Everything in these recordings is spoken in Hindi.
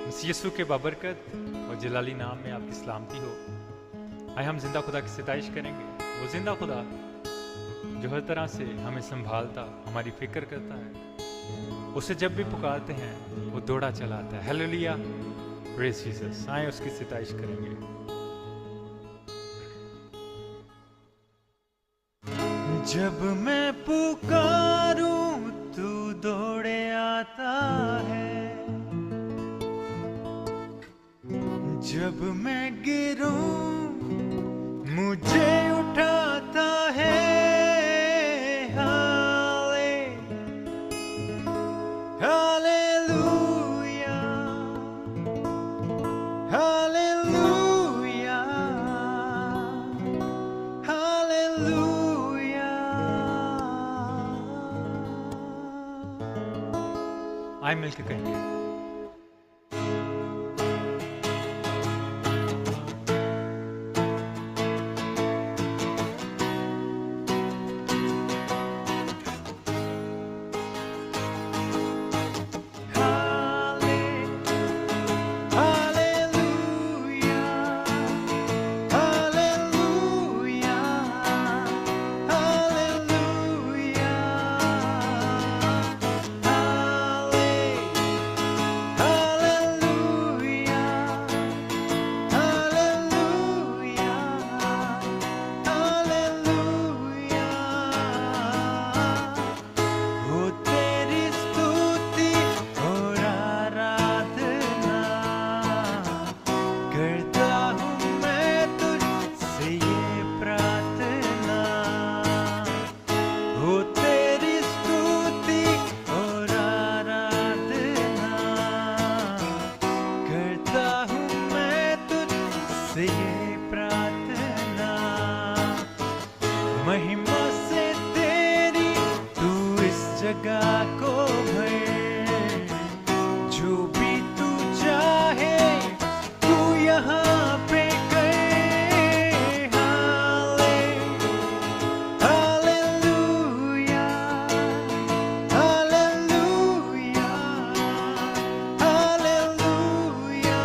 यीशु के बाबरकत और जलाली नाम में आपकी सलामती हो। आए हम जिंदा खुदा की सिताइश करेंगे। वो जिंदा खुदा जो हर तरह से हमें संभालता, हमारी फिक्र करता है। उसे जब भी पुकारते हैं वो दौड़ा चलाता है। Hallelujah, praise Jesus. आए उसकी सिताइश करेंगे। जब मैं पुकारूं तू दौड़े आता है, जब मैं गिरूं मुझे उठाता है। Hallelujah, hallelujah, hallelujah. आए मिलकर कहेंगे। महिमा से तेरी तू इस जगह को भर, जो भी तू चाहे तू यहाँ पे कर। हालेलुया, हालेलुया, हालेलुया,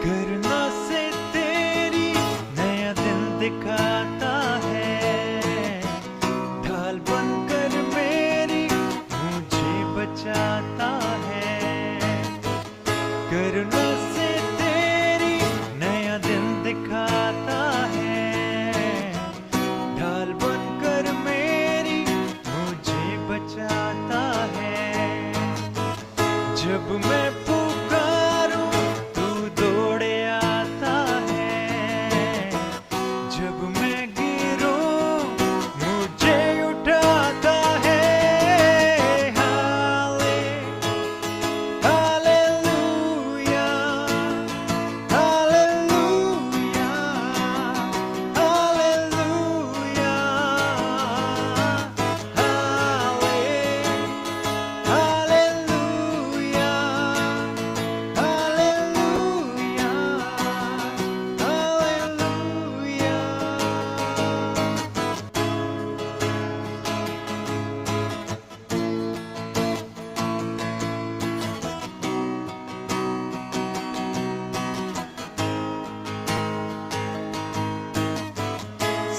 करना से तेरी नया दिन दिखाता है। ढाल बनकर मेरी मुझे बचाता है। करना से तेरी नया दिन दिखाता है। ढाल बनकर मेरी मुझे बचाता है। जब मैं पुकारूं तू दौड़े आता है। जब मैं गिरूं मुझे उठाता है। Hallelujah, hallelujah, hallelujah, hallelujah, hallelujah, hallelujah.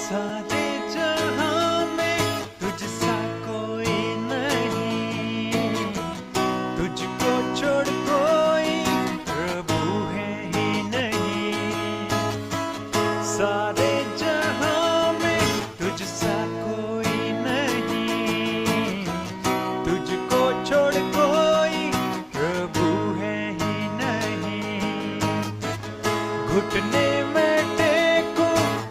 सारे जहां में तुझसा कोई नहीं, तुझको छोड़ कोई प्रभु है ही नहीं। सारे जहां में तुझसा कोई नहीं, तुझको छोड़ कोई प्रभु है ही नहीं। घुटने में टेको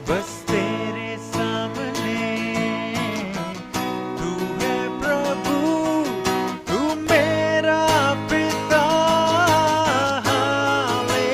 बस तेरे सामने, तू है प्रभु, तू मेरा पिता। हाले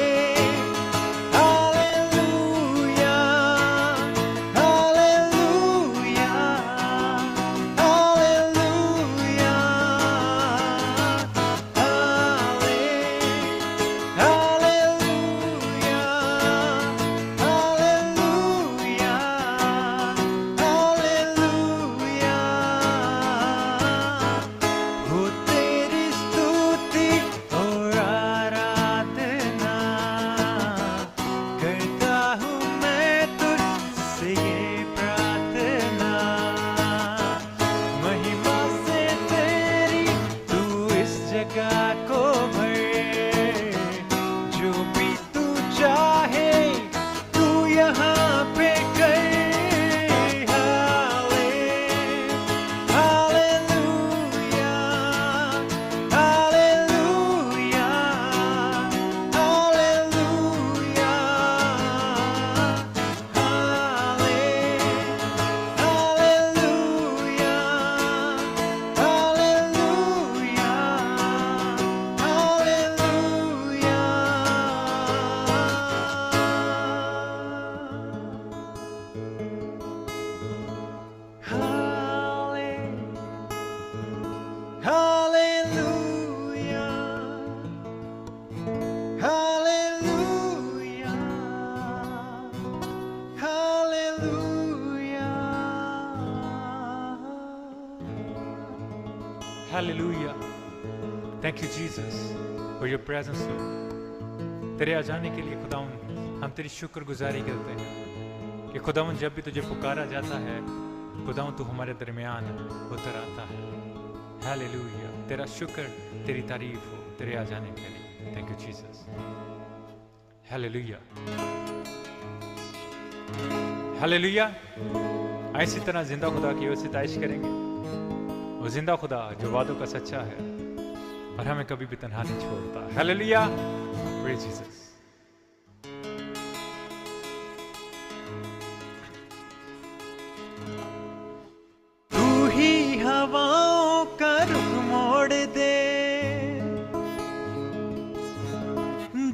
Hallelujah. Thank you Jesus for your presence Lord. तेरे आ जाने के लिए खुदावन हम तेरी शुक्रगुजारी करते हैं कि खुदावन जब भी तुझे पुकारा जाता है खुदावन तू हमारे दरमियान उतर आता है। हालेलुया। तेरा शुक्र तेरी तारीफ हो तेरे आ जाने के लिए। Thank you Jesus. Hallelujah hallelujah. ऐसी तरह जिंदा खुदा की ओर से तारीफ करेंगे। वो जिंदा खुदा जो वादों का सच्चा है और हमें कभी भी तन्हा नहीं छोड़ता। हालेलुया। Praise Jesus. तू ही हवाओं का रुख मोड़ दे,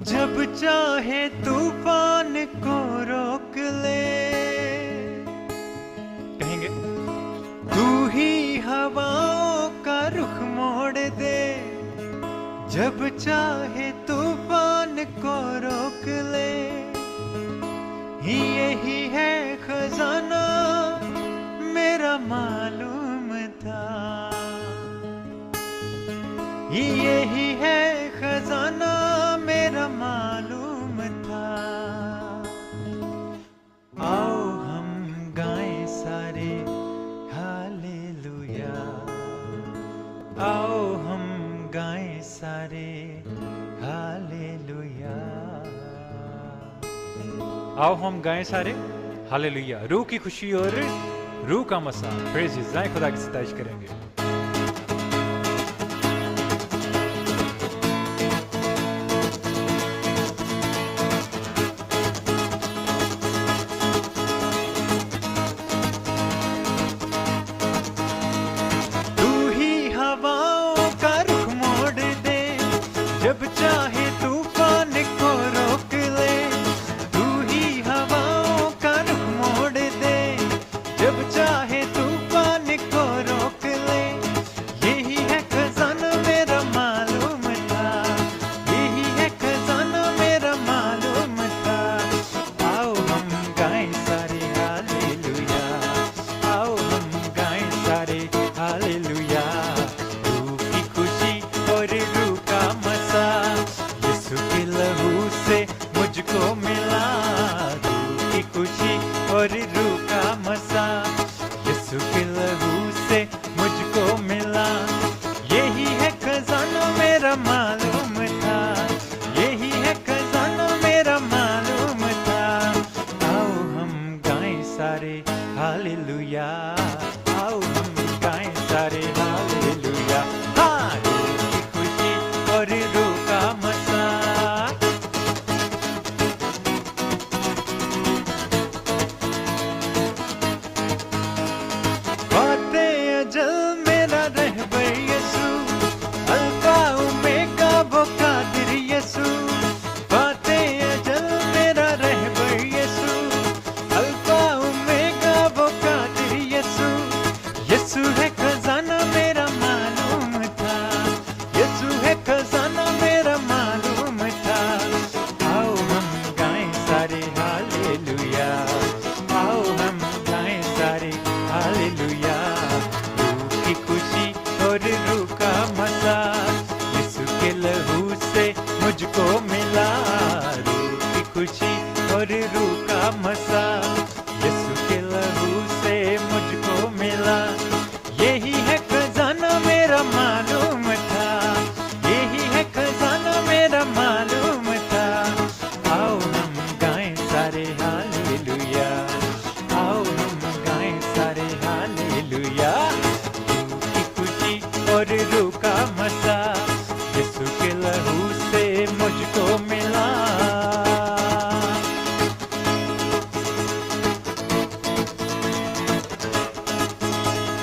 जब चाहे तूफान को रोक ले। कहेंगे तू ही हवाओं का रुख मोड़ दे, जब चाहे तूफान को रोक ले। यही है खजाना मेरा मालूम था, यही है खजाना मेरा मालूम था। आओ हम गाएं सारे हालेलुया, आओ हम गाएं सारे हालेलुया। आओ हम गाएं सारे हालेलुया। रूह की खुशी और रूह का मसा। Praise Jesus. खुदा की सताइश करेंगे।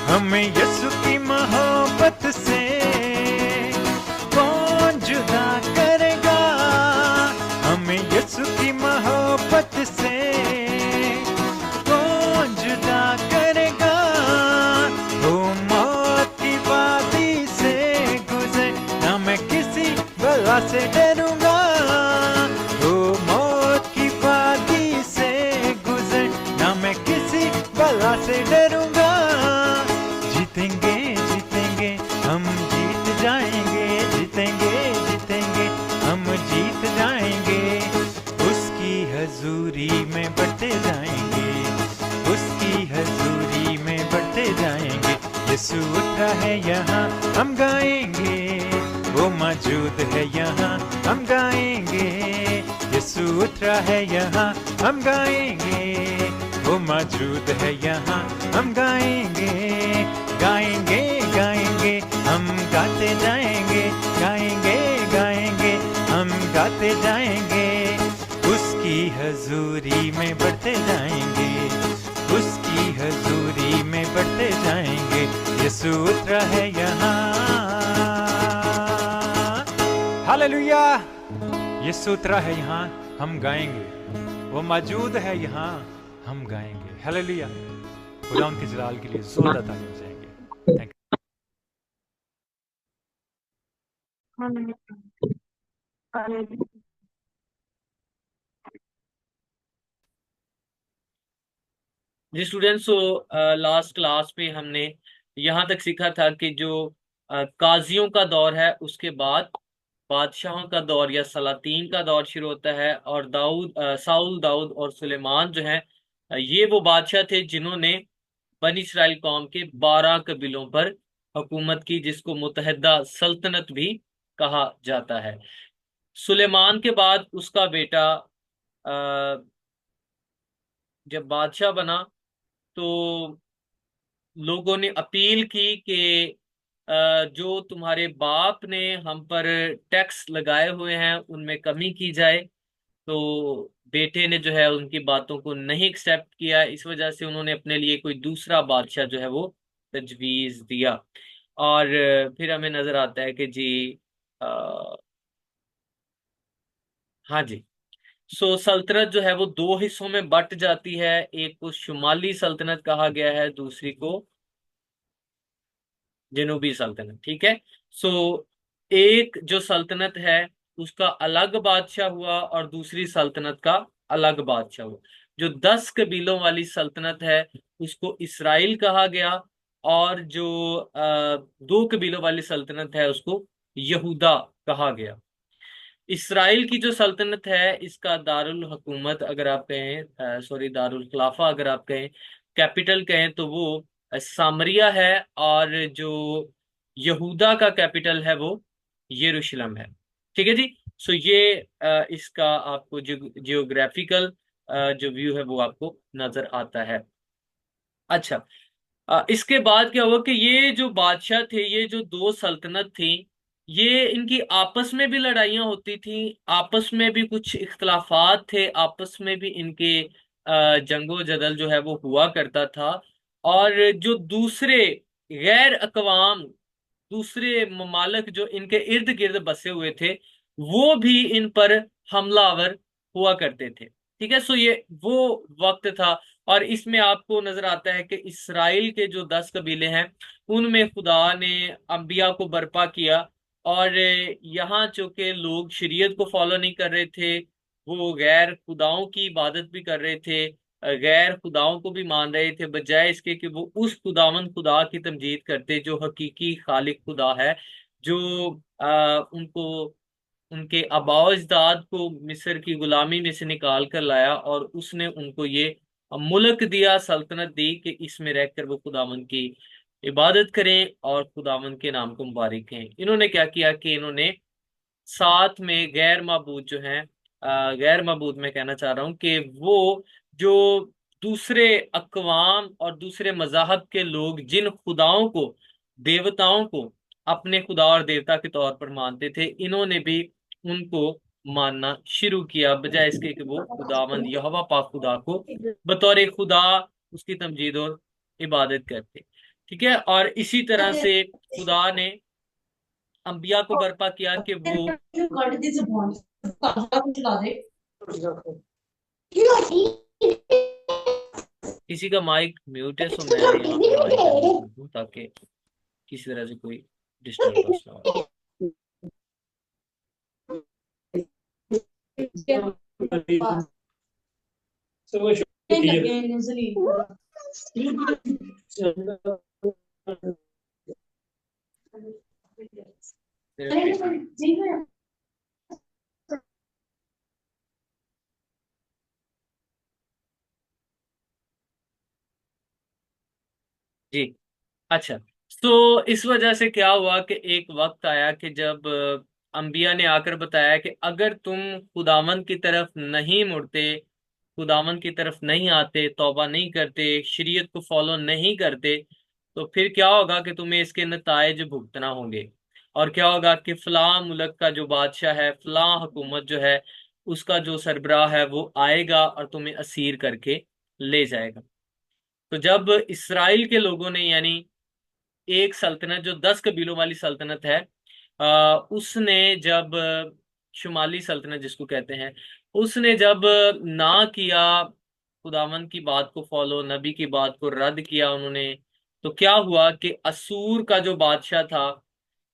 हमें यीशु की मोहब्बत से कौन जुदा करेगा, हमें यीशु की मोहब्बत से कौन जुदा करेगा। वो मौत की वादी से गुजरे ना मैं किसी बला से डरूंगा, वो मौत की वादी से गुजरे ना मैं किसी बला से डरूंगा। जीतेंगे जीतेंगे हम उतरा है यहाँ हम गाएंगे, वो मौजूद है यहाँ हम गाएंगे। यीशु उतरा है यहाँ हम गाएंगे, वो मौजूद है यहाँ हम गाएंगे। गाएंगे गाएंगे हम गाते जाएंगे, गाएंगे गाएंगे हम गाते जाएंगे। उसकी हजूरी में बढ़ते जाएंगे, उसकी हजूरी में बढ़ते जाएंगे। यीशु उतरा है यहाँ। हालेलुया। यीशु उतरा है यहाँ हम गाएंगे, वो मौजूद है यहाँ हम गाएंगे। हालेलुया। खुदा उनके जलाल के लिए जोरदार तालियां बजाएंगे। Thank Hallelujah. जी स्टूडेंट्स, सो लास्ट क्लास में हमने यहाँ तक सीखा था कि जो काजियों का दौर है उसके बाद बादशाहों का दौर या सलातीन का दौर शुरू होता है। और साउल, दाऊद और सुलेमान जो हैं ये वो बादशाह थे जिन्होंने बनी इस्राइल कौम के 12 कबीलों पर हुकूमत की, जिसको मुतहदा सल्तनत भी कहा जाता है। सुलेमान के बाद उसका बेटा जब बादशाह बना तो लोगों ने अपील की कि जो तुम्हारे बाप ने हम पर टैक्स लगाए हुए हैं उनमें कमी की जाए। तो बेटे ने जो है उनकी बातों को नहीं एक्सेप्ट किया, इस वजह से उन्होंने अपने लिए कोई दूसरा बादशाह जो है वो तजवीज दिया। और फिर हमें नजर आता है कि जी हाँ जी, सो सल्तनत जो है वो दो हिस्सों में बट जाती है। एक को शुमाली सल्तनत कहा गया है, दूसरी को जनूबी सल्तनत। ठीक है। सो एक जो सल्तनत है उसका अलग बादशाह हुआ और दूसरी सल्तनत का अलग बादशाह हुआ। जो 10 कबीलों वाली सल्तनत है उसको इसराइल कहा गया, और जो 2 कबीलों वाली सल्तनत है उसको यहूदा कहा गया। इसराइल की जो सल्तनत है इसका दारुल हुकूमत अगर आप कहें, सॉरी दारुल खिलाफा अगर आप कहें, कैपिटल कहें तो वो सामरिया है। और जो यहूदा का कैपिटल है वो यरूशलेम है। ठीक है जी। सो ये इसका आपको जियोग्राफिकल जो व्यू है वो आपको नजर आता है। अच्छा, इसके बाद क्या हुआ कि ये जो बादशाह थे, ये जो दो सल्तनत थी, ये इनकी आपस में भी लड़ाइयाँ होती थी, आपस में भी कुछ इख्तलाफात थे, आपस में भी इनके जंगो जदल जो है वो हुआ करता था। और जो दूसरे गैर अकवाम, दूसरे ममालिक जो इनके इर्द गिर्द बसे हुए थे, वो भी इन पर हमलावर हुआ करते थे। ठीक है। सो ये वो वक्त था। और इसमें आपको नजर आता है कि इसराइल के जो 10 कबीले हैं उनमें खुदा ने अंबिया को बर्पा किया। और यहाँ चूंकि लोग शरीयत को फॉलो नहीं कर रहे थे, वो गैर खुदाओं की इबादत भी कर रहे थे, गैर खुदाओं को भी मान रहे थे, बजाय इसके कि वो उस खुदावंद खुदा की तमजीद करते जो हकीकी खालिक खुदा है, जो उनको उनके आबाओ अजदाद को मिस्र की गुलामी में से निकाल कर लाया और उसने उनको ये मुल्क दिया, सल्तनत दी कि इसमें रहकर वो खुदावंद की इबादत करें और खुदावंद के नाम को मुबारक कहें। इन्होंने क्या किया कि इन्होंने साथ में गैर मबूद जो हैं, गैर मबूद मैं कहना चाह रहा हूँ कि वो जो दूसरे अकवाम और दूसरे मजाहब के लोग जिन खुदाओं को, देवताओं को अपने खुदा और देवता के तौर पर मानते थे, इन्होंने भी उनको मानना शुरू किया, बजाय इसके कि वो खुदावंद यहोवा पाक खुदा को बतौर एक खुदा उसकी तमजीद और इबादत करते। ठीक है। और इसी तरह से खुदा ने अंबिया को बर्पा किया कि वो किसी का माइक म्यूट है, सो मैं यहाँ पे माइक अनम्यूट कर दूं ताकि किसी तरह से कोई डिस्टर्बेंस ना हो। जी। अच्छा, तो इस वजह से क्या हुआ कि एक वक्त आया कि जब अंबिया ने आकर बताया कि अगर तुम खुदावंद की तरफ नहीं मुड़ते, खुदावंद की तरफ नहीं आते, तौबा नहीं करते, शरीयत को फॉलो नहीं करते, तो फिर क्या होगा कि तुम्हें इसके नतायज भुगतना होंगे। और क्या होगा कि फलां मुल्क का जो बादशाह है, फलां हुकूमत जो है, उसका जो सरबराह है वो आएगा और तुम्हें असीर करके ले जाएगा। तो जब इसराइल के लोगों ने, यानी एक सल्तनत जो 10 कबीलों वाली सल्तनत है, उसने जब शुमाली सल्तनत जिसको कहते हैं, उसने जब ना किया, खुदावंद की बात को फॉलो, नबी की बात को रद्द किया उन्होंने, तो क्या हुआ कि असूर का जो बादशाह था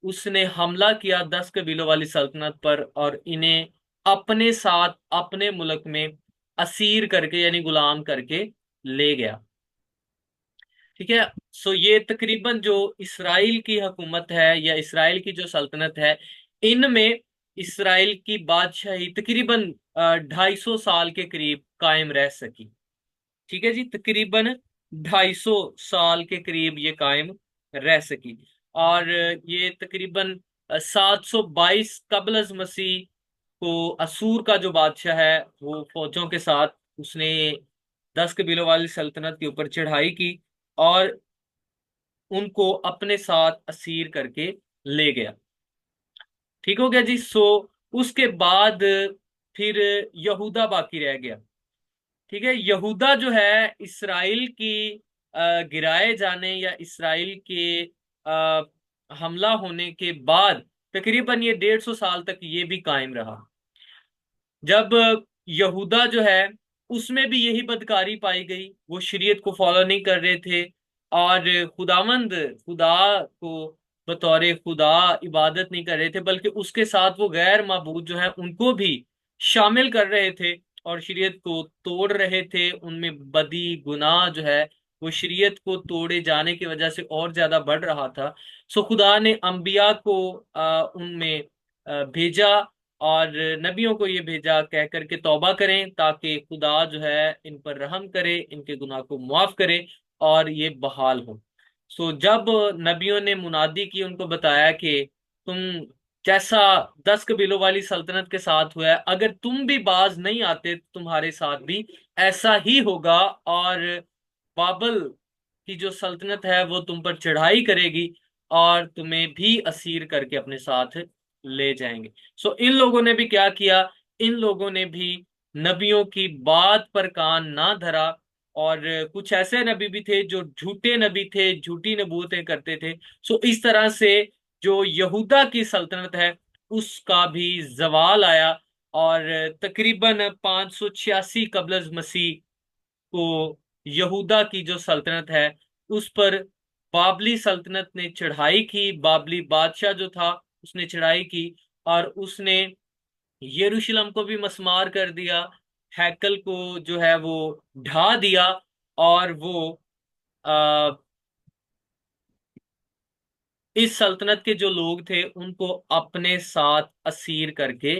उसने हमला किया 10 कबीलों वाली सल्तनत पर और इन्हें अपने साथ अपने मुल्क में असीर करके यानी गुलाम करके ले गया। ठीक है। सो ये तकरीबन जो इसराइल की हुकूमत है या इसराइल की जो सल्तनत है, इनमें इसराइल की बादशाही तकरीबन 250 साल के करीब कायम रह सकी। ठीक है जी, तकरीबन 250 साल के करीब ये कायम रह सकी। और ये तकरीबन 722 कबल अज़ मसीह को असूर का जो बादशाह है वो फौजों के साथ उसने 10 कबीलों वाली सल्तनत के ऊपर चढ़ाई की और उनको अपने साथ असीर करके ले गया। ठीक हो गया जी। उसके बाद फिर यहूदा बाकी रह गया। ठीक है, यहूदा जो है इसराइल की गिराए जाने या इसराइल के हमला होने के बाद तकरीबन ये 150 साल तक ये भी कायम रहा। जब यहूदा जो है उसमें भी यही बदकारी पाई गई, वो शरीयत को फॉलो नहीं कर रहे थे और खुदावंद खुदा को बतौर खुदा इबादत नहीं कर रहे थे, बल्कि उसके साथ वो गैर माबूद जो है उनको भी शामिल कर रहे थे और शरीयत को तोड़ रहे थे। उनमें बदी गुनाह जो है वो शरीयत को तोड़े जाने की वजह से और ज्यादा बढ़ रहा था। सो खुदा ने अंबिया को उनमें भेजा और नबियों को ये भेजा कह करके तौबा करें ताकि खुदा जो है इन पर रहम करे, इनके गुनाह को मुआफ करे और ये बहाल हो। जब नबियों ने मुनादी की, उनको बताया कि तुम जैसा 10 कबीलों वाली सल्तनत के साथ हुआ है, अगर तुम भी बाज नहीं आते तो तुम्हारे साथ भी ऐसा ही होगा और बाबल की जो सल्तनत है वो तुम पर चढ़ाई करेगी और तुम्हें भी असीर करके अपने साथ ले जाएंगे। इन लोगों ने भी क्या किया, इन लोगों ने भी नबियों की बात पर कान ना धरा और कुछ ऐसे नबी भी थे जो झूठे नबी थे, झूठी नबूवतें करते थे। इस तरह से जो यहूदा की सल्तनत है उसका भी जवाल आया और तकरीबन 586 कबल मसीह को यहूदा की जो सल्तनत है उस पर बाबली सल्तनत ने चढ़ाई की। बाबली बादशाह जो था उसने चढ़ाई की और उसने यरूशलेम को भी मस्मार कर दिया, हैकल को जो है वो ढा दिया और वो आ, इस सल्तनत के जो लोग थे उनको अपने साथ असीर करके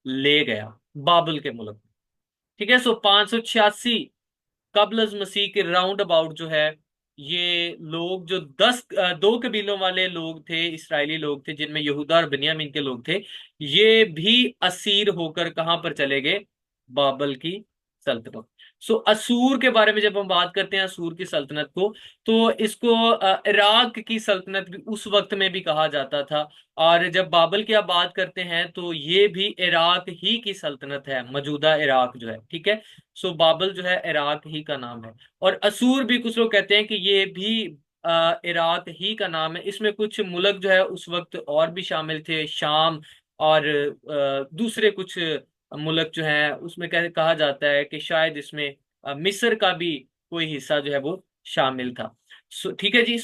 ले गया बाबुल के मुल्क में। ठीक है। 586 कबल मसीह के राउंड अबाउट जो है ये लोग जो 2 कबीलों वाले लोग थे, इसराइली लोग थे जिनमें यहूदा और बिन्यामीन के लोग थे, ये भी असीर होकर कहां पर चले गए, बाबल की सल्तनत। असूर के बारे में जब हम बात करते हैं असूर की सल्तनत को, तो इसको इराक की सल्तनत भी उस वक्त में भी कहा जाता था। और जब बाबल की आप बात करते हैं तो ये भी इराक ही की सल्तनत है, मौजूदा इराक जो है। ठीक है। बाबल जो है इराक ही का नाम है और असूर भी कुछ लोग कहते हैं कि ये भी इराक ही का नाम है। इसमें कुछ मुल्क जो है उस वक्त और भी शामिल थे, शाम और दूसरे कुछ मुल्क जो है उसमें कहा जाता है कि शायद इसमें मिस्र का भी कोई हिस्सा जो है वो शामिल था। ठीक है जी।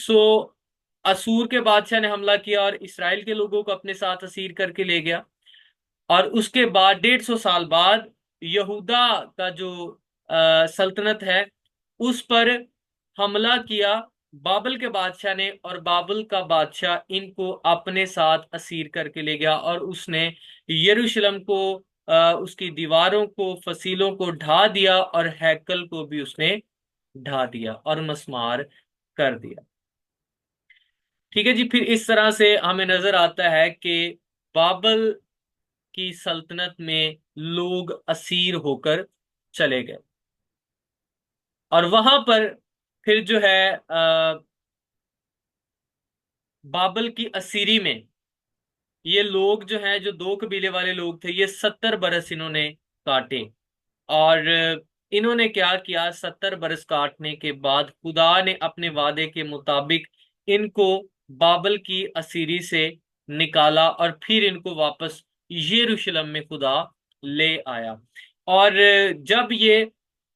असूर के बादशाह ने हमला किया और इसराइल के लोगों को अपने साथ असीर करके ले गया और उसके बाद 150 साल बाद यहूदा का जो सल्तनत है उस पर हमला किया बाबल के बादशाह ने और बाबल का बादशाह इनको अपने साथ असीर करके ले गया और उसने यरूशलेम को, उसकी दीवारों को, फसीलों को ढा दिया और हैकल को भी उसने ढा दिया और मस्मार कर दिया। ठीक है जी। फिर इस तरह से हमें नजर आता है कि बाबल की सल्तनत में लोग असीर होकर चले गए, और वहां पर फिर जो है बाबल की असीरी में ये लोग जो हैं, जो दो कबीले वाले लोग थे, ये 70 बरस इन्होंने काटे। और इन्होंने क्या किया, 70 बरस काटने के बाद खुदा ने अपने वादे के मुताबिक इनको बाबल की असीरी से निकाला, और फिर इनको वापस यरूशलेम में खुदा ले आया। और जब ये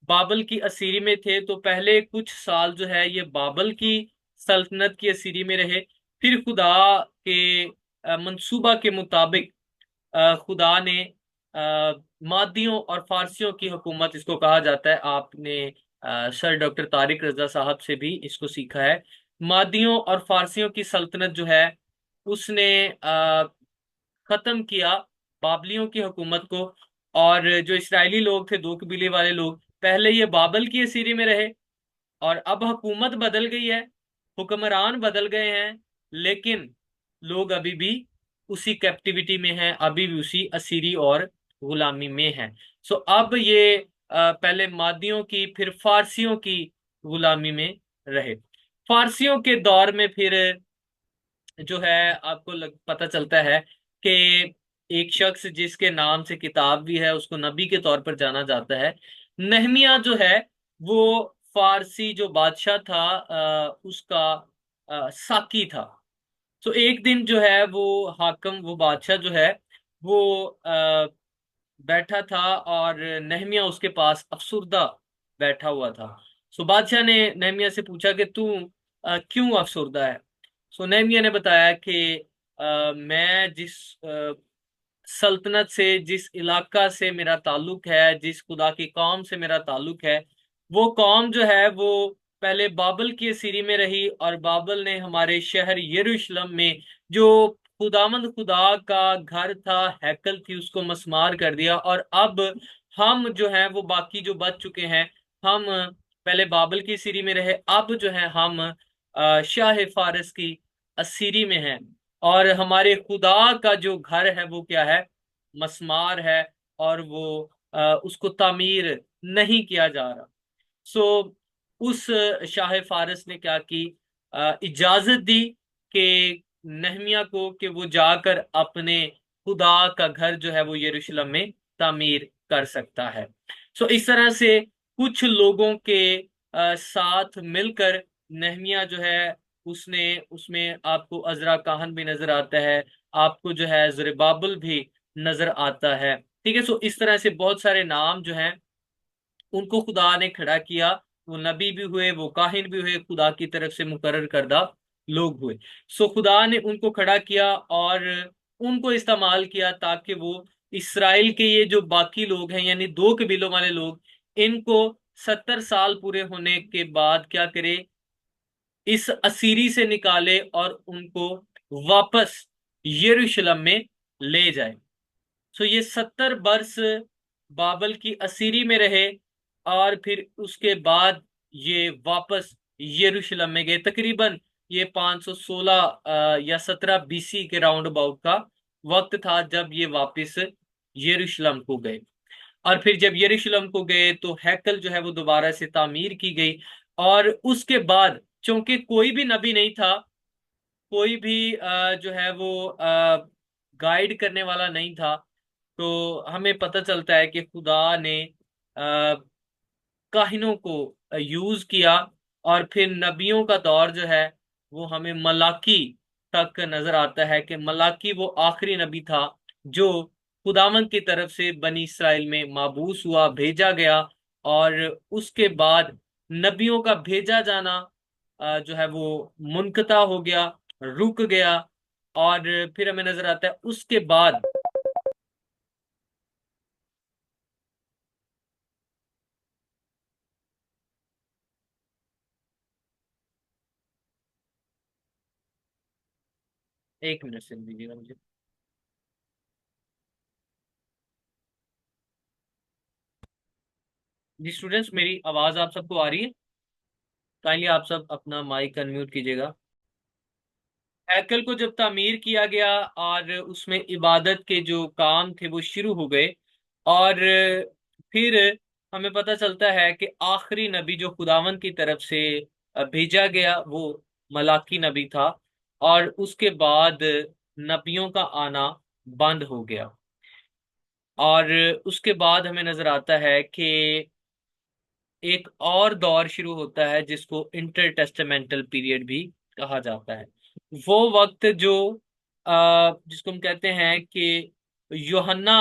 बाबल की असीरी में थे तो पहले कुछ साल जो है ये बाबल की सल्तनत की असीरी में रहे। फिर खुदा के मंसूबा के मुताबिक खुदा ने मादियों और फारसियों की हुकूमत, इसको कहा जाता है, आपने सर डॉक्टर तारिक रजा साहब से भी इसको सीखा है। मादियों और फारसियों की सल्तनत जो है उसने खत्म किया बाबलियों की हुकूमत को। और जो इस्राएली लोग थे, दो कबीले वाले लोग, पहले ये बाबल की असीरी में रहे, और अब हुकूमत बदल गई है, हुक्मरान बदल गए हैं, लेकिन लोग अभी भी उसी कैप्टिविटी में हैं, अभी भी उसी असीरी और गुलामी में हैं। सो अब ये पहले मादियों की फिर फारसियों की गुलामी में रहे। फारसियों के दौर में फिर जो है आपको पता चलता है कि एक शख्स जिसके नाम से किताब भी है, उसको नबी के तौर पर जाना जाता है, नहमिया जो है, वो फारसी जो बादशाह था उसका साकी था। तो एक दिन जो है वो हाकम, वो बादशाह जो है, वो बैठा था, और नहमिया उसके पास अफसुर्दा बैठा हुआ था। सो बादशाह ने नहमिया से पूछा कि तू क्यों अफसुर्दा है। सो नहमिया ने बताया कि मैं जिस सल्तनत से, जिस इलाका से मेरा ताल्लुक है, जिस खुदा की कौम से मेरा ताल्लुक है, वो कौम जो है वो पहले बाबल की असीरी में रही, और बाबल ने हमारे शहर यरूशलेम में जो खुदामंद खुदा का घर था, हैकल थी, उसको मस्मार कर दिया। और अब हम जो हैं वो बाकी जो बच चुके हैं, हम पहले बाबल की असीरी में रहे, अब जो है हम शाह फारस की असीरी में हैं। और हमारे खुदा का जो घर है वो क्या है, मस्मार है, और वो उसको तामीर नहीं किया जा रहा। सो उस शाह फारस ने क्या की, इजाजत दी कि नहमिया को कि वो जाकर अपने खुदा का घर जो है वो यरूशलेम में तामीर कर सकता है। सो इस तरह से कुछ लोगों के साथ मिलकर नहमिया जो है, उसने उसमें आपको अजरा काहन भी नजर आता है, आपको जो है जरुब्बाबिल भी नजर आता है। ठीक है। सो इस तरह से बहुत सारे नाम जो हैं उनको खुदा ने खड़ा किया। वो नबी भी हुए, वो काहिन भी हुए, खुदा की तरफ से मुकर्रर करदा लोग हुए। सो खुदा ने उनको खड़ा किया और उनको इस्तेमाल किया ताकि वो इसराइल के ये जो बाकी लोग हैं, यानी दो कबीलों वाले लोग, इनको 70 साल पूरे होने के बाद क्या करे, इस असीरी से निकाले और उनको वापस यरूशलेम में ले जाए। सो ये 70 वर्ष बाबल की असीरी में रहे, और फिर उसके बाद ये वापस यरूशलेम में गए। तकरीबन ये 516 या 17 BC के राउंड अबाउट का वक्त था जब ये वापस यरूशलेम को गए। और फिर जब यरूशलेम को गए तो हैकल जो है वो दोबारा से तामीर की गई। और उसके बाद चूंकि कोई भी नबी नहीं था, कोई भी जो है वो गाइड करने वाला नहीं था, तो हमें पता चलता है कि खुदा ने काहिनों को यूज किया। और फिर नबियों का दौर जो है वो हमें मलाकी तक नजर आता है कि मलाकी वो आखिरी नबी था जो खुदावंद की तरफ से बनी इसराइल में माबूस हुआ, भेजा गया। और उसके बाद नबियों का भेजा जाना जो है वो मुनकता हो गया, रुक गया। और फिर हमें नजर आता है उसके बाद, एक मिनट से दीजिएगा मुझे जी। स्टूडेंट्स, मेरी आवाज आप सबको आ रही है? काइंडली आप सब अपना माइक अनम्यूट कीजिएगा। हैकल को जब तामीर किया गया और उसमें इबादत के जो काम थे वो शुरू हो गए, और फिर हमें पता चलता है कि आखिरी नबी जो खुदावंद की तरफ से भेजा गया वो मलाकी नबी था, और उसके बाद नबियों का आना बंद हो गया। और उसके बाद हमें नजर आता है कि एक और दौर शुरू होता है जिसको इंटरटेस्टामेंटल पीरियड भी कहा जाता है। वो वक्त जो जिसको हम कहते हैं कि यूहन्ना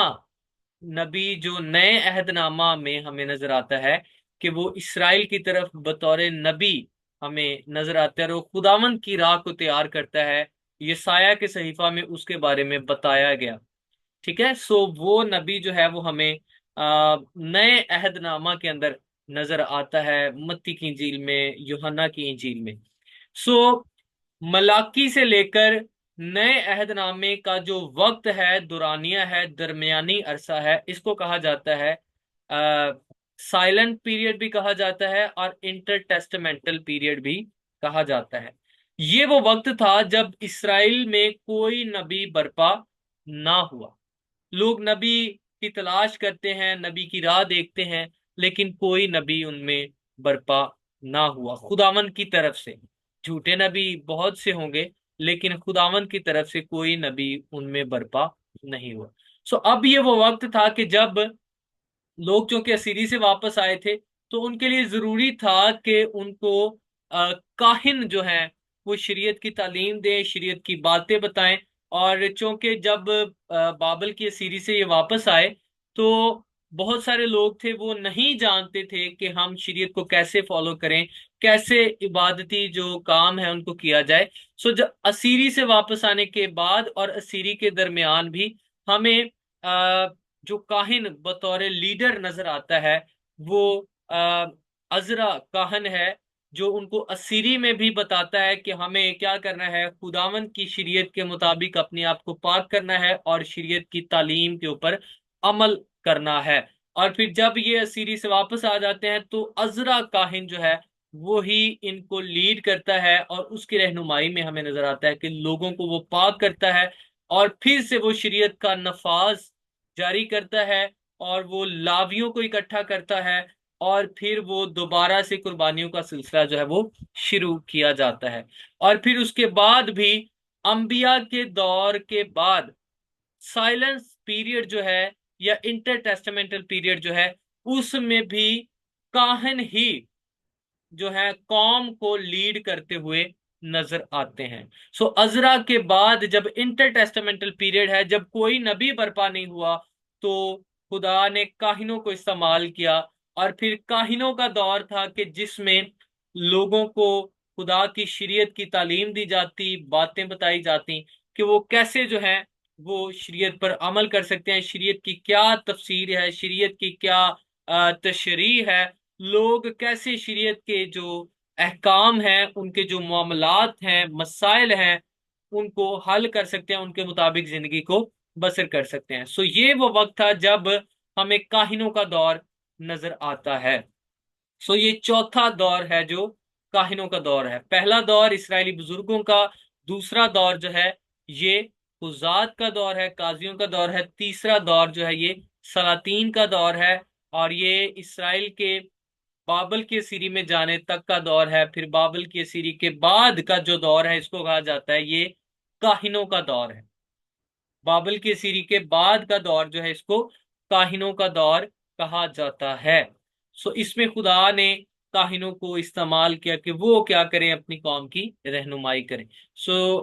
नबी जो नए अहदनामा में हमें नजर आता है कि वो इसराइल की तरफ बतौर नबी हमें नजर आता है, और वो खुदावंद की राह को तैयार करता है। यसाया के सहीफा में उसके बारे में बताया गया। ठीक है, सो वो नबी जो है वो हमें नए अहदनामा के अंदर नजर आता है, मत्ती की इंजील में, यूहन्ना की इंजील में। सो मलाकी से लेकर नए अहदनामे का जो वक्त है, दुरानिया है, दरमियानी अरसा है, इसको कहा जाता है साइलेंट पीरियड भी कहा जाता है और इंटरटेस्टामेंटल पीरियड भी कहा जाता है। ये वो वक्त था जब इसराइल में कोई नबी बर्पा ना हुआ। लोग नबी की तलाश करते हैं, नबी की राह देखते हैं, लेकिन कोई नबी उनमें बर्पा ना हुआ खुदावन की तरफ से। झूठे नबी बहुत से होंगे, लेकिन खुदावन की तरफ से कोई नबी उनमें बर्पा नहीं हुआ। सो अब ये वो वक्त था कि जब लोग चूंकि असीरी से वापस आए थे, तो उनके लिए जरूरी था कि उनको काहिन जो है वो शरीयत की तालीम दे, शरीयत की बातें बताएं। और चूंकि जब बाबल की असीरी से ये वापस आए, तो बहुत सारे लोग थे वो नहीं जानते थे कि हम शरीयत को कैसे फॉलो करें, कैसे इबादती जो काम है उनको किया जाए। सो जब असीरी से वापस आने के बाद और असीरी के दरमियान भी हमें जो काहिन बतौर लीडर नजर आता है वो आ, अजरा काहन है, जो उनको असीरी में भी बताता है कि हमें क्या करना है, खुदावन की शरीयत के मुताबिक अपने आप को पाक करना है और शरीयत की तालीम के ऊपर अमल करना है। और फिर जब ये असीरी से वापस आ जाते हैं तो अजरा काहिन जो है वो ही इनको लीड करता है, और उसकी रहनुमाई में हमें नजर आता है कि लोगों को वो पाक करता है, और फिर से वो शरीयत का नफाज जारी करता है, और वो लावियों को इकट्ठा करता है, और फिर वो दोबारा से कुर्बानियों का सिलसिला जो है वो शुरू किया जाता है। और फिर उसके बाद भी अंबिया के दौर के बाद साइलेंस पीरियड जो है या इंटरटेस्टामेंटल पीरियड जो है, उसमें भी काहन ही जो है कौम को लीड करते हुए नजर आते हैं। सो अजरा के बाद जब इंटरटेस्टामेंटल पीरियड है, जब कोई नबी बर्पा नहीं हुआ, तो खुदा ने काहिनों को इस्तेमाल किया। और फिर काहिनों का दौर था कि जिसमें लोगों को खुदा की शरीयत की तालीम दी जाती, बातें बताई जाती कि वो कैसे जो है वो शरीयत पर अमल कर सकते हैं, शरीयत की क्या तफसीर है, शरीयत की क्या तशरीह है, लोग कैसे शरीयत के जो अहकाम हैं, उनके जो मामलात हैं, मसाइल हैं, उनको हल कर सकते हैं, उनके मुताबिक जिंदगी को बसर कर सकते हैं। सो ये वो वक्त था जब हमें काहिनों का दौर नजर आता है। सो ये चौथा दौर है जो काहिनों का दौर है। पहला दौर इसराइली बुजुर्गों का, दूसरा दौर जो है ये हुज्जात का दौर है, काजियों का दौर है, तीसरा दौर जो है ये सलातीन का दौर है, और ये इसराइल के बाबल की असीरी में जाने तक का दौर है। फिर बाबल की असीरी के बाद का जो दौर है इसको कहा जाता है ये काहिनों का दौर है। बाबल की असीरी के बाद का दौर जो है इसको काहिनों का दौर कहा जाता है। सो इसमें खुदा ने काहिनों को इस्तेमाल किया कि वो क्या करें, अपनी कौम की रहनुमाई करें। सो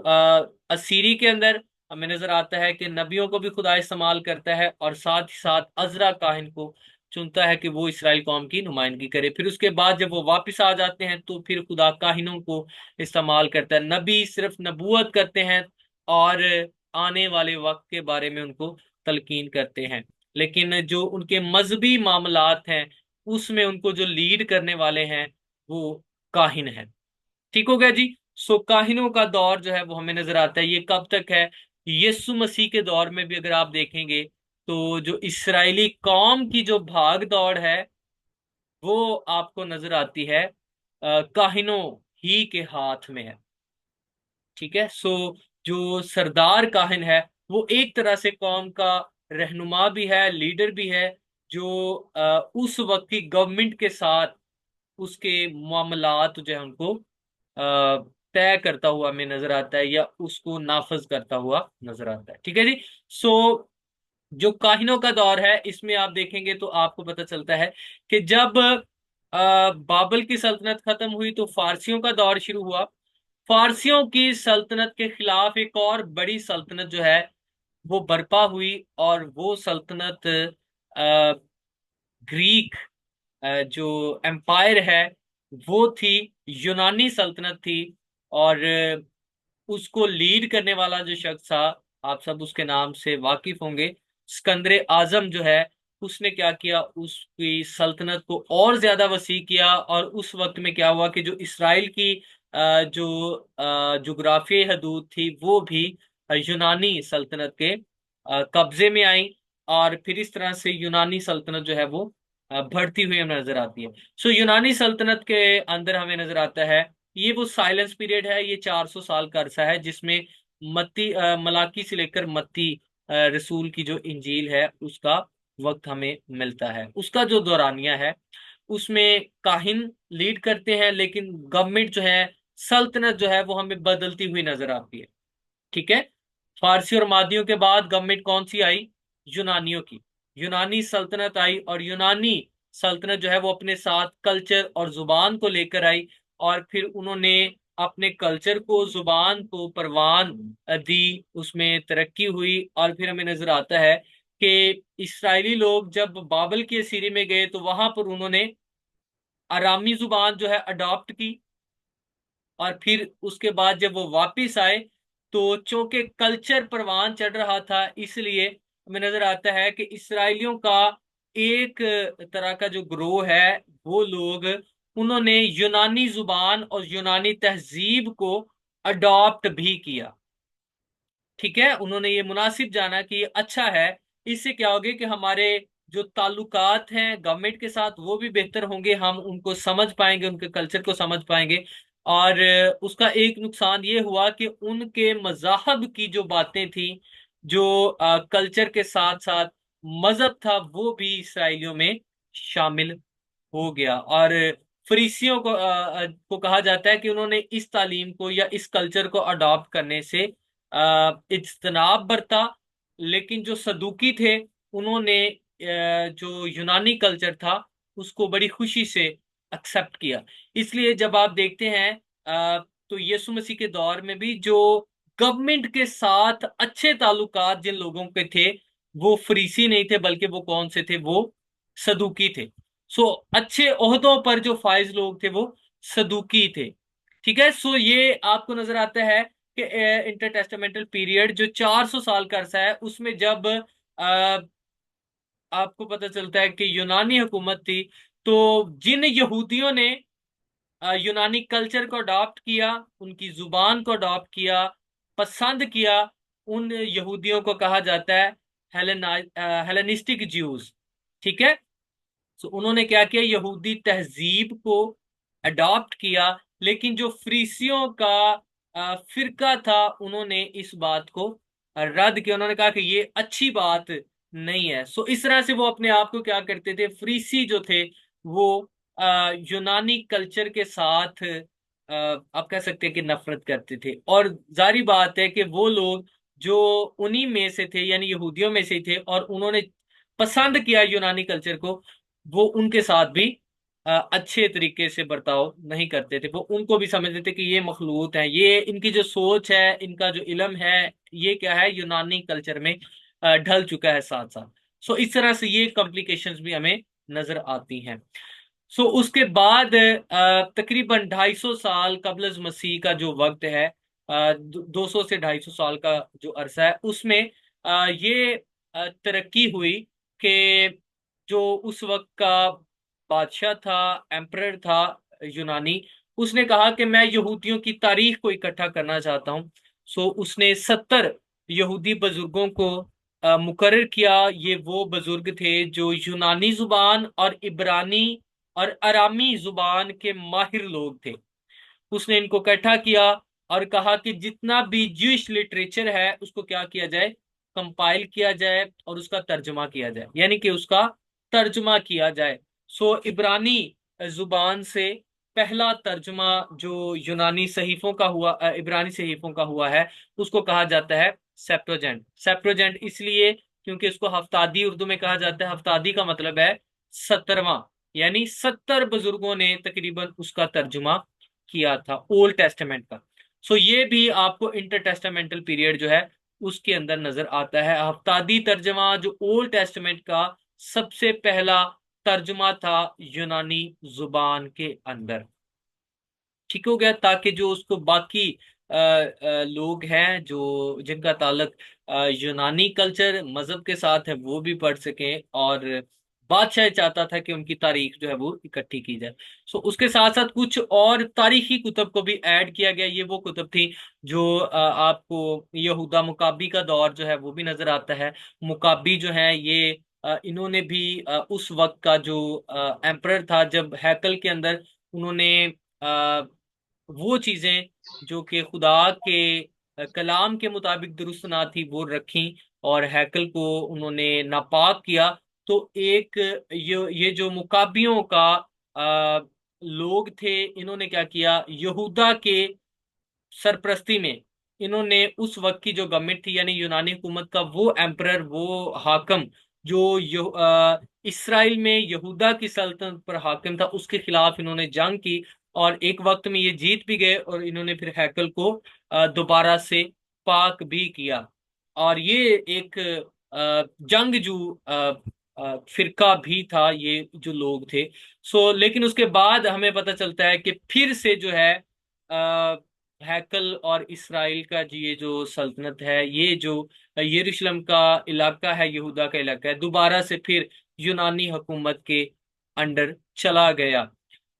असीरी के अंदर हमें नजर आता है कि नबियों को भी खुदा इस्तेमाल करता है, और साथ ही साथ अजरा काहिन को चुनता है कि वो इसराइल कौम की नुमाइंदगी करे। फिर उसके बाद जब वो वापस आ जाते हैं तो फिर खुदा काहिनों को इस्तेमाल करता है। नबी सिर्फ नबूवत करते हैं और आने वाले वक्त के बारे में उनको तलकीन करते हैं, लेकिन जो उनके मजहबी मामलात हैं उसमें उनको जो लीड करने वाले हैं वो काहिन है। ठीक हो गया जी। सो काहिनों का दौर जो है वो हमें नजर आता है, ये कब तक है? यीशु मसीह के दौर में भी अगर आप देखेंगे तो जो इसराइली कौम की जो भाग दौड़ है वो आपको नजर आती है काहिनों ही के हाथ में है। ठीक है। सो जो सरदार काहिन है वो एक तरह से कौम का रहनुमा भी है, लीडर भी है, जो उस वक्त की गवर्नमेंट के साथ उसके मामलात जो है उनको तय करता हुआ हमें नजर आता है, या उसको नाफज करता हुआ नजर आता है। ठीक है जी। सो जो काहिनों का दौर है इसमें आप देखेंगे तो आपको पता चलता है कि जब बाबर की सल्तनत खत्म हुई तो फारसियों का दौर शुरू हुआ। फारसियों की सल्तनत के खिलाफ एक और बड़ी सल्तनत जो है वो बर्पा हुई, और वो सल्तनत ग्रीक जो एम्पायर है वो थी, यूनानी सल्तनत थी। और उसको लीड करने वाला जो शख्स था, आप सब उसके नाम से वाकिफ होंगे, सिकंदर आजम जो है, उसने क्या किया, उसकी सल्तनत को और ज्यादा वसी किया। और उस वक्त में क्या हुआ कि जो इसराइल की जो जुग्राफियाई हदूद थी वो भी यूनानी सल्तनत के कब्जे में आई। और फिर इस तरह से यूनानी सल्तनत जो है वो बढ़ती हुई हमें नजर आती है। सो यूनानी सल्तनत के अंदर हमें नजर आता है, ये वो साइलेंस पीरियड है, ये 400 साल का अरसा है जिसमें मलाकी से लेकर मत्ती रसूल की जो इंजील है उसका वक्त हमें मिलता है। उसका जो दौरानिया है उसमें काहिन लीड करते हैं, लेकिन गवर्नमेंट जो है, सल्तनत जो है वो हमें बदलती हुई नजर आती है। ठीक है। फारसी और मादियों के बाद गवर्नमेंट कौन सी आई? यूनानियों की। यूनानी सल्तनत आई, और यूनानी सल्तनत जो है वो अपने साथ कल्चर और जुबान को लेकर आई। और फिर उन्होंने अपने कल्चर को, जुबान को परवान दी, उसमें तरक्की हुई। और फिर हमें नजर आता है कि इसराइली लोग जब बाबल की असीरी में गए तो वहां पर उन्होंने अरामी जुबान जो है अडॉप्ट की। और फिर उसके बाद जब वो वापिस आए तो चूंकि कल्चर परवान चढ़ रहा था, इसलिए हमें नजर आता है कि इसराइलियों का एक तरह का जो ग्रोह है, वो लोग, उन्होंने यूनानी जुबान और यूनानी तहजीब को अडॉप्ट भी किया। ठीक है। उन्होंने ये मुनासिब जाना कि ये अच्छा है, इससे क्या होगा कि हमारे जो ताल्लुकात हैं गवर्नमेंट के साथ वो भी बेहतर होंगे, हम उनको समझ पाएंगे, उनके कल्चर को समझ पाएंगे। और उसका एक नुकसान ये हुआ कि उनके मज़हब की जो बातें थी, जो कल्चर के साथ साथ मजहब था, वो भी इसराइलियों में शामिल हो गया। और फरीसियों को कहा जाता है कि उन्होंने इस तालीम को या इस कल्चर को अडॉप्ट करने से इज्तनाब बरता। लेकिन जो सदूकी थे उन्होंने जो यूनानी कल्चर था उसको बड़ी खुशी से एक्सेप्ट किया। इसलिए जब आप देखते हैं तो यीशु मसीह के दौर में भी जो गवर्नमेंट के साथ अच्छे ताल्लुकात जिन लोगों के थे, वो फरीसी नहीं थे, बल्कि वो कौन से थे? वो सदूकी थे। सो अच्छे ओहदों पर जो फाइज लोग थे वो सदूकी थे। ठीक है। सो ये आपको नजर आता है कि इंटरटेस्टामेंटल पीरियड जो 400 साल का अरसा है उसमें जब आपको पता चलता है कि यूनानी हुकूमत थी, तो जिन यहूदियों ने यूनानी कल्चर को अडॉप्ट किया, उनकी जुबान को अडॉप्ट किया, पसंद किया, उन यहूदियों को कहा जाता है हेलेनिस्टिक ज्यूज। ठीक है। तो उन्होंने क्या किया, यहूदी तहजीब को अडॉप्ट किया। लेकिन जो फरीसियों का फिरका था उन्होंने इस बात को रद्द किया। उन्होंने कहा कि ये अच्छी बात नहीं है। सो इस तरह से वो अपने आप को क्या करते थे, फरीसी जो थे वो यूनानी कल्चर के साथ आप कह सकते हैं कि नफरत करते थे। और जारी बात है कि वो लोग जो उन्हीं में से थे, यानी यहूदियों में से ही थे, और उन्होंने पसंद किया यूनानी कल्चर को, वो उनके साथ भी अच्छे तरीके से बर्ताव नहीं करते थे। वो उनको भी समझते थे कि ये मखलूत है, ये इनकी जो सोच है, इनका जो इल्म है, ये क्या है, यूनानी कल्चर में ढल चुका है साथ साथ। सो इस तरह से ये कॉम्प्लिकेशंस भी हमें नजर आती हैं। सो उसके बाद तकरीबन 250 साल कबल मसीह का जो वक्त है, 200 से 250 साल का जो अरसा है, उसमें ये तरक्की हुई कि जो उस वक्त का बादशाह था, एम्परर था यूनानी, उसने कहा कि मैं यहूदियों की तारीख को इकट्ठा करना चाहता हूँ। सो उसने 70 यहूदी बुजुर्गों को मुकर्रर किया। ये वो बुजुर्ग थे जो यूनानी जुबान और इब्रानी और अरामी जुबान के माहिर लोग थे। उसने इनको इकट्ठा किया और कहा कि जितना भी ज्यूइश लिटरेचर है उसको क्या किया जाए, कंपाइल किया जाए और उसका तर्जुमा किया जाए, यानी कि उसका तर्जुमा किया जाए। सो इब्रानी जुबान से पहला तर्जुमा जो यूनानी सहीफों का हुआ, इब्रानी सहीफों का हुआ है, उसको कहा जाता है सेप्टोजेंट। सेप्टोजेंट इसलिए क्योंकि उसको हफ्तादी उर्दू में कहा जाता है। हफ्तादी का मतलब है 70वां, यानी 70 बुजुर्गों ने तकरीबन उसका तर्जुमा किया था ओल्ड टेस्टामेंट का। सो ये भी आपको इंटरटेस्टामेंटल पीरियड जो है उसके अंदर नजर आता है। हफ्तादी तर्जमा जो ओल्ड टेस्टामेंट का सबसे पहला तर्जुमा था यूनानी जुबान के अंदर। ठीक हो गया, ताकि जो उसको बाकी लोग हैं जो जिनका ताल्लुक यूनानी कल्चर मजहब के साथ है वो भी पढ़ सकें, और बादशाह चाहता था कि उनकी तारीख जो है वो इकट्ठी की जाए। सो उसके साथ साथ कुछ और तारीखी कुतब को भी ऐड किया गया। ये वो कुतब थी जो आपको यहूदा मुकाबी का दौर जो है वो भी नजर आता है। मुकाबी जो है ये इन्होंने भी उस वक्त का जो एम्परर था, जब हैकल के अंदर उन्होंने वो चीजें जो कि खुदा के कलाम के मुताबिक दुरुस्त ना थी वो रखी और हैकल को उन्होंने नापाक किया। तो एक ये जो मुकाबियों का लोग थे, इन्होंने क्या किया, यहूदा के सरप्रस्ती में इन्होंने उस वक्त की जो गवर्नमेंट थी यानी यूनानी हुकूमत का वो एम्परर, वो हाकम जो इसराइल में यहूदा की सल्तनत पर हाकिम था, उसके खिलाफ इन्होंने जंग की और एक वक्त में ये जीत भी गए और इन्होंने फिर हैकल को दोबारा से पाक भी किया। और ये एक जंगजू फिरका भी था ये जो लोग थे। सो लेकिन उसके बाद हमें पता चलता है कि फिर से जो है हैकल और इसराइल का जी ये जो सल्तनत है, ये जो यरूशलेम का इलाका है, यहूदा का इलाका है, दोबारा से फिर यूनानी हुकूमत के अंडर चला गया।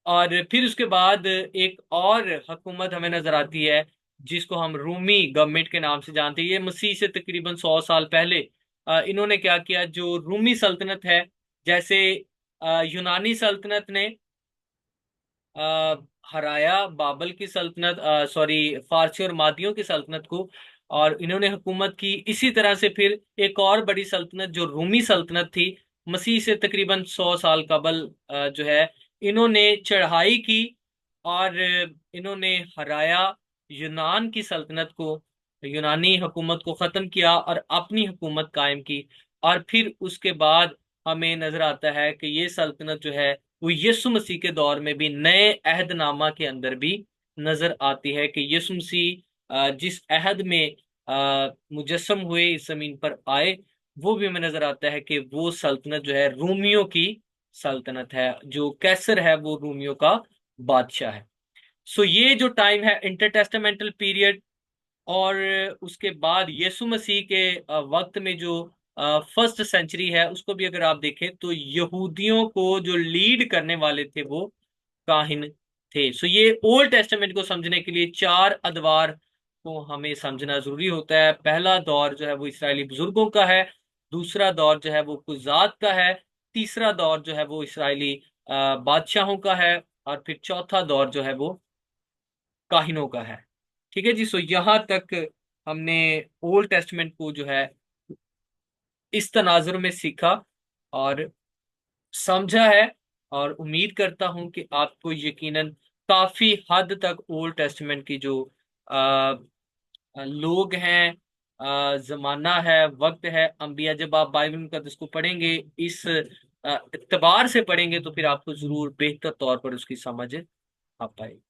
और फिर उसके बाद एक और हुकूमत हमें नजर आती है जिसको हम रूमी गवर्नमेंट के नाम से जानते हैं। ये मसीह से तकरीबन 100 साल पहले इन्होंने क्या किया, जो रूमी सल्तनत है, जैसे यूनानी सल्तनत ने आ, हराया बाबल की सल्तनत, सॉरी फारसी और मादियों की सल्तनत को, और इन्होंने हुकूमत की। इसी तरह से फिर एक और बड़ी सल्तनत जो रूमी सल्तनत थी, मसीह से तकरीबन 100 साल कबल जो है, इन्होंने चढ़ाई की और इन्होंने हराया यूनान की सल्तनत को, यूनानी हुकूमत को खत्म किया और अपनी हुकूमत कायम की। और फिर उसके बाद हमें नजर आता है कि ये सल्तनत जो है वो यीशु मसीह के दौर में भी नए अहदनामा के अंदर भी नजर आती है कि यीशु मसीह जिस अहद में मुजस्सम हुए, इस जमीन पर आए, वो भी हमें नजर आता है कि वो सल्तनत जो है रोमियो की सल्तनत है। जो कैसर है वो रोमियो का बादशाह है। सो ये जो टाइम है इंटरटेस्टामेंटल पीरियड, और उसके बाद यीशु मसीह के वक्त में जो फर्स्ट सेंचुरी है उसको भी अगर आप देखें तो यहूदियों को जो लीड करने वाले थे वो काहिन थे। सो ये ओल्ड टेस्टामेंट को समझने के लिए 4 अदवार को हमें समझना जरूरी होता है। पहला दौर जो है वो इसराइली बुजुर्गों का है, दूसरा दौर जो है वो कुजात का है, तीसरा दौर जो है वो इसराइली बादशाहों का है, और फिर चौथा दौर जो है वो काहिनों का है। ठीक है जी। सो यहाँ तक हमने ओल्ड टेस्टमेंट को जो है इस तनाजुर में सीखा और समझा है, और उम्मीद करता हूं कि आपको यकीनन काफी हद तक ओल्ड टेस्टमेंट की जो आ, लोग हैं, जमाना है, वक्त है, अंबिया, जब आप बाइबल मुकद्दस को पढ़ेंगे, इस इत्तेबार से पढ़ेंगे, तो फिर आपको जरूर बेहतर तौर पर उसकी समझ आ पाएगी।